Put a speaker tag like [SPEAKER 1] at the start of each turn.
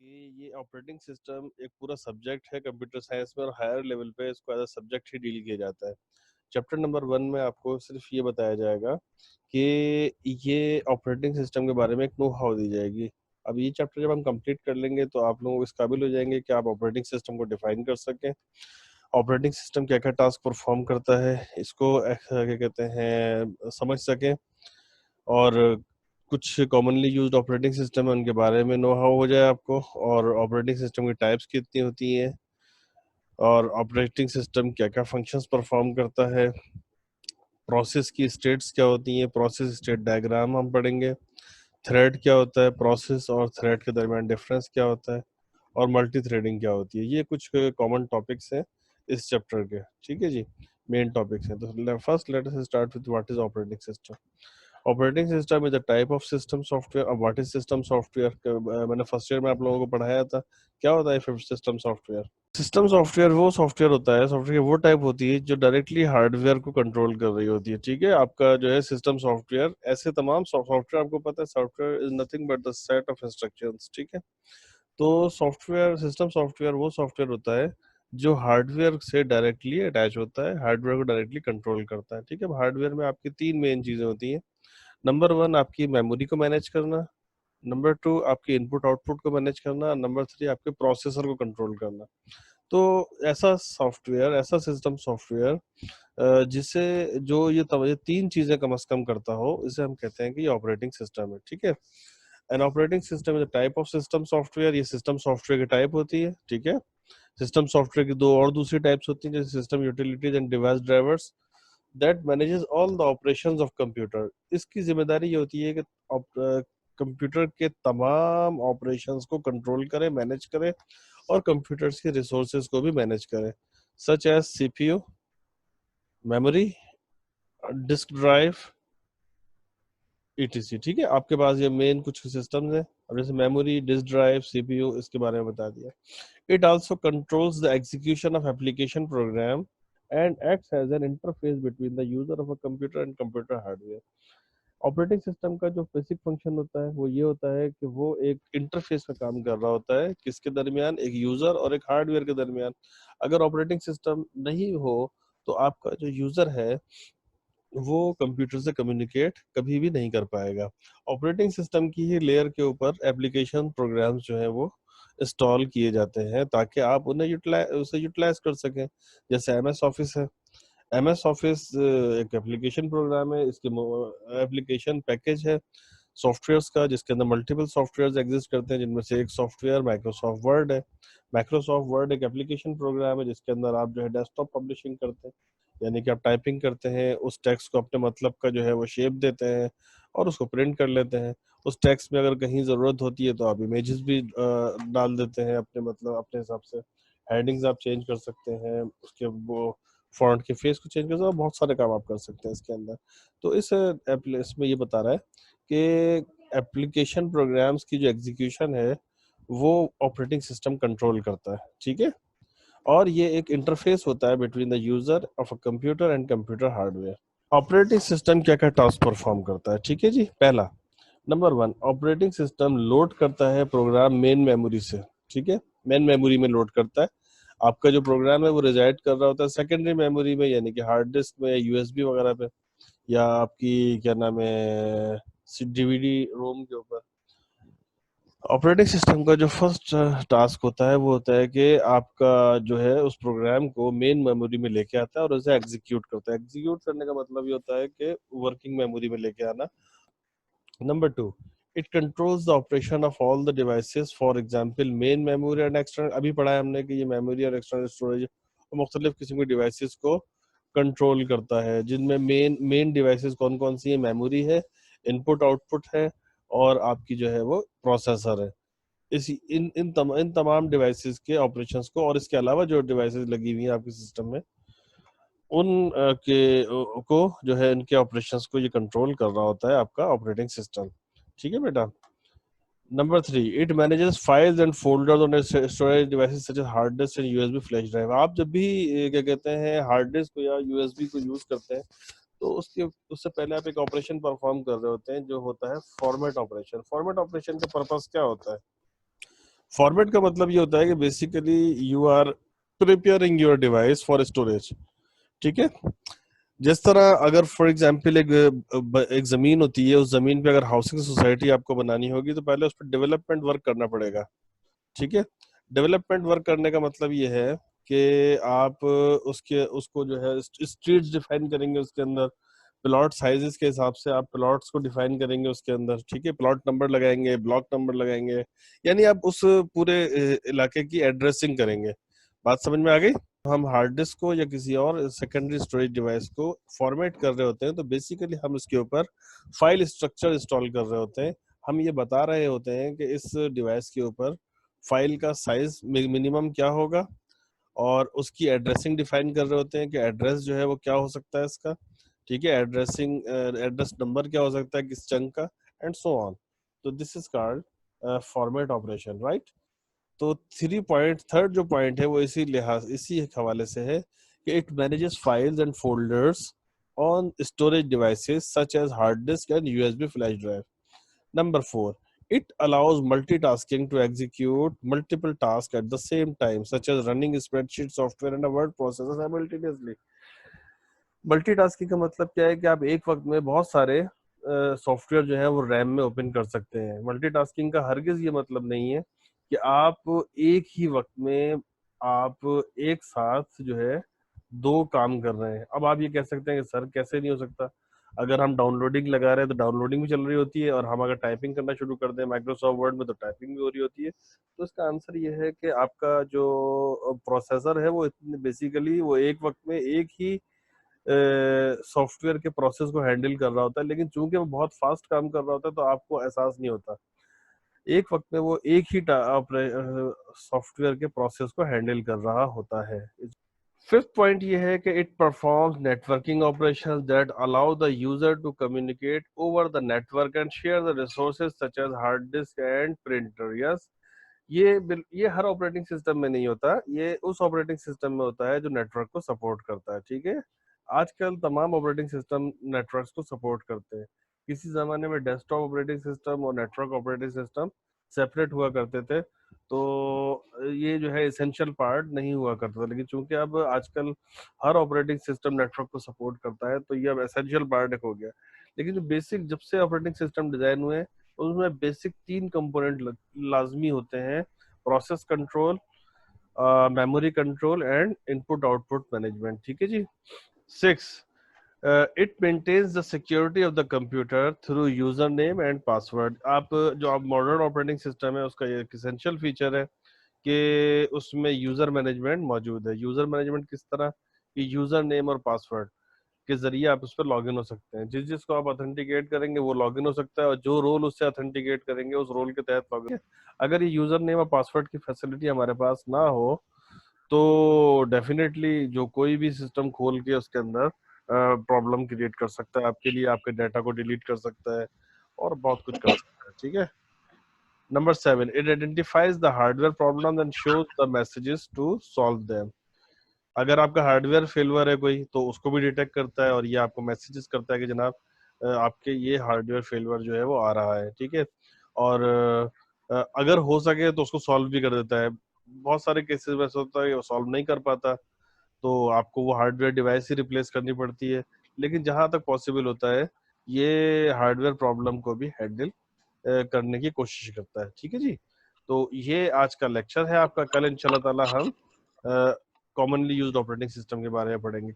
[SPEAKER 1] कि ये operating system एक पूरा सब्जेक्ट है कंप्यूटर साइंस में और हायर लेवल पे इसको एज अ सब्जेक्ट ही डील किया जाता है। चैप्टर नंबर 1 में आपको सिर्फ ये बताया जाएगा कि ये ऑपरेटिंग सिस्टम के बारे में एक नो हाउ दी जाएगी। अब ये चैप्टर जब हम कंप्लीट कर लेंगे तो आप लोग इस काबिल हो जाएंगे कि आप ऑपरेटिंग सिस्टम को डिफाइन कर सकें। ऑपरेटिंग सिस्टम क्या-क्या टास्क परफॉर्म करता है, इसको क्या कहते हैं समझ सकें और कुछ कॉमनली यूज्ड ऑपरेटिंग सिस्टम है उनके बारे में नो हाउ हो जाए आपको, और ऑपरेटिंग सिस्टम की टाइप्स कितनी होती हैं और ऑपरेटिंग सिस्टम क्या-क्या फंक्शंस परफॉर्म करता है, प्रोसेस की स्टेट्स क्या होती हैं, प्रोसेस स्टेट डायग्राम हम पढ़ेंगे, थ्रेड क्या होता है, प्रोसेस और थ्रेड के दरमियान डिफरेंस क्या होता है और मल्टी थ्रेडिंग क्या होती है। ये कुछ कॉमन टॉपिक्स हैं इस चैप्टर के, ठीक है जी, मेन टॉपिक्स हैं। तो first let us start with what is operating system. Operating system is a type of system software. अब व्हाट इज सिस्टम सॉफ्टवेयर, मैंने फर्स्ट ईयर में आप लोगों को पढ़ाया था। क्या होता है फिर सिस्टम सॉफ्टवेयर? सिस्टम सॉफ्टवेयर वो सॉफ्टवेयर होता है, सॉफ्टवेयर वो टाइप होती है जो डायरेक्टली हार्डवेयर को कंट्रोल कर रही होती है, ठीक है। आपका जो है सिस्टम सॉफ्टवेयर, ऐसे तमाम सॉफ्टवेयर आपको पता है software is nothing but the set of instructions, ठीक है। तो सॉफ्टवेयर, सिस्टम सॉफ्टवेयर वो सॉफ्टवेयर होता है जो हार्डवेयर से डायरेक्टली अटैच होता है, हार्डवेयर को डायरेक्टली कंट्रोल करता है, ठीक है। अब हार्डवेयर में आपकी तीन मेन चीजें होती हैं। नंबर 1 आपकी मेमोरी को मैनेज करना, नंबर 2 आपकी इनपुट आउटपुट को मैनेज करना, नंबर 3 आपके प्रोसेसर को कंट्रोल करना। तो ऐसा सॉफ्टवेयर, ऐसा सिस्टम सॉफ्टवेयर जिसे जो ये तीन चीजें कम से कम करता हो, इसे हम कहते हैं कि ये ऑपरेटिंग सिस्टम है, ठीक है। An operating system is a type of system software. ये सिस्टम सॉफ्टवेयर की टाइप होती है, ठीक है। सिस्टम सॉफ्टवेयर की दो और दूसरी टाइप्स होती हैं, जैसे system utilities and device drivers that manages all the operations of computer. इसकी जिम्मेदारी ये होती है कि कंप्यूटर के तमाम ऑपरेशंस को कंट्रोल करे, मैनेज करे और कंप्यूटर्स के रिसोर्सेज को भी मैनेज करे, such as CPU, memory, disk drive, etc, ठीक है। आपके पास ये मेन कुछ सिस्टम्स हैं। अब जैसे मेमोरी, डिस्क ड्राइव, सीपीयू, इसके बारे में बता दिया। It also controls the execution of application program and acts as an interface between the user of a computer and computer hardware. Operating system का जो बेसिक फंक्शन होता है वो ये होता है कि वो एक इंटरफेस का काम कर रहा होता है, किसके दरमियान, एक यूजर और एक हार्डवेयर के दरमियान। अगर ऑपरेटिंग सिस्टम नहीं हो तो आपका जो यूजर है वो कंप्यूटर से कम्युनिकेट कभी भी नहीं कर पाएगा। ऑपरेटिंग सिस्टम की ही लेयर के ऊपर एप्लीकेशन प्रोग्राम्स जो हैं वो इंस्टॉल किए जाते हैं ताकि आप उन्हें यूटिलाइज कर सकें। जैसे एमएस ऑफिस है। एमएस ऑफिस एक एप्लीकेशन प्रोग्राम है, इसके एप्लीकेशन पैकेज है सॉफ्टवेयर्स का, जिसके अंदर मल्टीपल सॉफ्टवेयर्स एग्जिस्ट करते हैं, जिनमें से एक सॉफ्टवेयर माइक्रोसॉफ्ट वर्ड है। माइक्रोसॉफ्ट वर्ड एक एप्लीकेशन प्रोग्राम है जिसके अंदर आप जो है डेस्कटॉप पब्लिशिंग करते हैं, यानी कि आप टाइपिंग करते हैं, उस टेक्स्ट को अपने मतलब का जो है वो शेप देते हैं और उसको प्रिंट कर लेते हैं। उस टेक्स्ट में अगर कहीं ज़रूरत होती है तो आप इमेजेस भी डाल देते हैं अपने मतलब अपने हिसाब से। हेडिंग्स आप चेंज कर सकते हैं, उसके वो फॉन्ट के फेस को चेंज कर सकते हैं, बहुत सारे काम आप कर सकते हैं इसके अंदर। तो इसमें ये बता रहा है कि एप्लीकेशन प्रोग्राम्स की जो एग्जीक्यूशन है वो ऑपरेटिंग सिस्टम कंट्रोल करता है, ठीक है। और ये एक इंटरफेस होता है between the user of a computer and computer hardware. Operating system क्या क्या टास्क परफॉर्म करता है, ठीक है जी। पहला, नंबर 1, ऑपरेटिंग सिस्टम लोड करता है प्रोग्राम मेन मेमोरी से, ठीक है। मेन मेमोरी में लोड करता है। आपका जो प्रोग्राम है वो रिजाइड कर रहा होता है सेकेंडरी मेमोरी में, यानी कि हार्ड डिस्क में या यूएसबी वगैरह पे, या आपकी क्या नाम है डीवीडी रोम के ऊपर। ऑपरेटिंग सिस्टम का जो फर्स्ट टास्क होता है वो होता है कि आपका जो है उस प्रोग्राम को मेन मेमोरी में लेके आता है और उसे एग्जीक्यूट करता है। एग्जीक्यूट करने का मतलब ये होता है कि वर्किंग मेमोरी में लेके आना। Number 2, it controls the operation of all the devices, for example main memory and external. अभी पढ़ा है हमने कि ये मेमोरी और एक्सटर्नल स्टोरेज मुख्तलिफ किस्म के डिवाइसेस को कंट्रोल करता है, जिनमें मेन डिवाइसेस कौन कौन सी है, मेमोरी है, इनपुट आउटपुट है और आपकी जो है वो प्रोसेसर है। इसी इन तमाम डिवाइसेस के ऑपरेशंस को और इसके अलावा जो डिवाइसेस लगी हुई हैं आपके सिस्टम में उन को जो है इनके ऑपरेशंस को ये कंट्रोल कर रहा होता है आपका ऑपरेटिंग सिस्टम, ठीक है बेटा। Number 3, it manages files and folders on storage devices such as hard disk and USB flash drive. आप जब भी क्या कहते हैं हार्ड डिस्क को या यूएसबी को यूज करते हैं तो उससे पहले आप एक ऑपरेशन परफॉर्म कर रहे होते हैं जो होता है फॉर्मेट ऑपरेशन। फॉर्मेट ऑपरेशन का पर्पस क्या होता है? फॉर्मेट का मतलब ये होता है कि basically you are preparing your device for storage, ठीक है। जिस तरह अगर फॉर एग्जांपल एक जमीन होती है, उस जमीन पे अगर हाउसिंग सोसाइटी आपको बनानी होगी तो पहले उस पर डेवलपमेंट वर्क करना पड़ेगा, ठीक है। डेवलपमेंट वर्क करने का मतलब ये है कि आप उसके उसको जो है स्ट्रीट्स डिफाइन करेंगे, उसके अंदर प्लॉट साइजेस के हिसाब से आप प्लॉट्स को डिफाइन करेंगे उसके अंदर, ठीक है। प्लॉट नंबर लगाएंगे, ब्लॉक नंबर लगाएंगे, यानी आप उस पूरे इलाके की एड्रेसिंग करेंगे। बात समझ में आ गई? हम हार्ड डिस्क को या किसी और सेकेंडरी स्टोरेज डिवाइस को फॉर्मेट कर रहे होते हैं तो बेसिकली हम इसके ऊपर फाइल स्ट्रक्चर इंस्टॉल कर रहे होते हैं। हम ये बता रहे होते हैं कि इस डिवाइस के ऊपर फाइल का साइज मिनिमम क्या होगा, और उसकी एड्रेसिंग डिफाइन कर रहे होते हैं कि एड्रेस जो है वो क्या हो सकता है इसका, ठीक है। एड्रेसिंग एड्रेस नंबर क्या हो सकता है किस चंक का, एंड सो ऑन। तो this is called format operation, right. तो थर्ड जो पॉइंट है वो इसी हवाले से है कि it manages files and folders on storage devices such as hard disk and USB flash drive. Number 4, it allows multitasking to execute multiple tasks at the same time, such as running spreadsheet software and a word processor simultaneously. Multitasking का मतलब क्या है कि आप एक वक्त में बहुत सारे सॉफ्टवेयर जो है वो रैम में ओपन कर सकते हैं। मल्टीटास्किंग का हरगिज ये मतलब नहीं है कि आप एक ही वक्त में आप एक साथ जो है दो काम कर रहे हैं। अब आप ये कह सकते हैं कि सर कैसे नहीं हो सकता, अगर हम डाउनलोडिंग लगा रहे हैं तो डाउनलोडिंग भी चल रही होती है, और हम अगर टाइपिंग करना शुरू कर दें माइक्रोसॉफ्ट वर्ड में तो टाइपिंग भी हो रही होती है। तो इसका आंसर ये है कि आपका जो प्रोसेसर है वो बेसिकली वो एक वक्त में एक ही सॉफ्टवेयर के प्रोसेस को हैंडल कर रहा होता है, लेकिन चूंकि वो बहुत फास्ट काम कर रहा होता है तो आपको एहसास नहीं होता। एक वक्त में वो एक ही सॉफ्टवेयर के प्रोसेस को हैंडल कर रहा होता है। फिफ्थ पॉइंट ये है कि it performs networking operations that allow the user to communicate over the network and share the resources such as hard disk and printer. Yes, ये हर ऑपरेटिंग सिस्टम में नहीं होता, ये उस ऑपरेटिंग सिस्टम में होता है जो नेटवर्क को सपोर्ट करता है, ठीक है। आजकल तमाम ऑपरेटिंग सिस्टम नेटवर्क्स को सपोर्ट करते हैं। किसी जमाने में डेस्कटॉप ऑपरेटिंग सिस्टम और नेटवर्क ऑपरेटिंग सिस्टम सेपरेट हुआ करते थे, तो ये जो है एसेंशियल पार्ट नहीं हुआ करता था, लेकिन चूंकि अब आजकल हर ऑपरेटिंग सिस्टम नेटवर्क को सपोर्ट करता है तो ये अब एसेंशियल पार्ट हो गया। लेकिन जो बेसिक जब से ऑपरेटिंग सिस्टम डिजाइन हुए उसमें बेसिक 3 कंपोनेंट लाजमी होते हैं: process control, memory control and input output management, ठीक है जी। 6, it maintains the security of the computer through user name and password. आप मॉडर्न ऑपरेटिंग सिस्टम है उसका एक एसेंशियल फीचर है कि उसमें यूजर मैनेजमेंट मौजूद है। यूजर मैनेजमेंट किस तरह कि यूजर नेम और पासवर्ड के जरिए आप उस पर लॉग इन हो सकते हैं। जिस जिसको आप ऑथेंटिकेट करेंगे वो लॉग इन हो सकता है, और जो रोल उससे ऑथेंटिकेट करेंगे उस रोल के तहत लॉग इन। अगर ये यूजर नेम और पासवर्ड की फैसिलिटी हमारे पास ना हो तो डेफिनेटली जो कोई भी सिस्टम खोल के उसके अंदर प्रॉब्लम क्रिएट कर सकता है आपके लिए, आपके डाटा को डिलीट कर सकता है और बहुत कुछ कर सकता है, ठीक है। Number 7, it identifies the hardware problem and shows the messages to solve them. अगर आपका हार्डवेयर फेलवर है कोई तो उसको भी डिटेक्ट करता है और ये आपको मैसेजेस करता है कि जनाब आपके ये हार्डवेयर फेलवर जो है वो आ रहा है, ठीक है। और अगर हो सके तो उसको सॉल्व भी कर देता है। बहुत सारे केसेस में ऐसा होता है कि वो सॉल्व नहीं कर पाता तो आपको वो हार्डवेयर डिवाइस ही रिप्लेस करनी पड़ती है, लेकिन जहां तक पॉसिबल होता है ये हार्डवेयर प्रॉब्लम को भी हैंडल करने की कोशिश करता है, ठीक है जी। तो ये आज का लेक्चर है आपका। कल इंशाल्लाह ताला हम कॉमनली यूज्ड ऑपरेटिंग सिस्टम के बारे में पढ़ेंगे।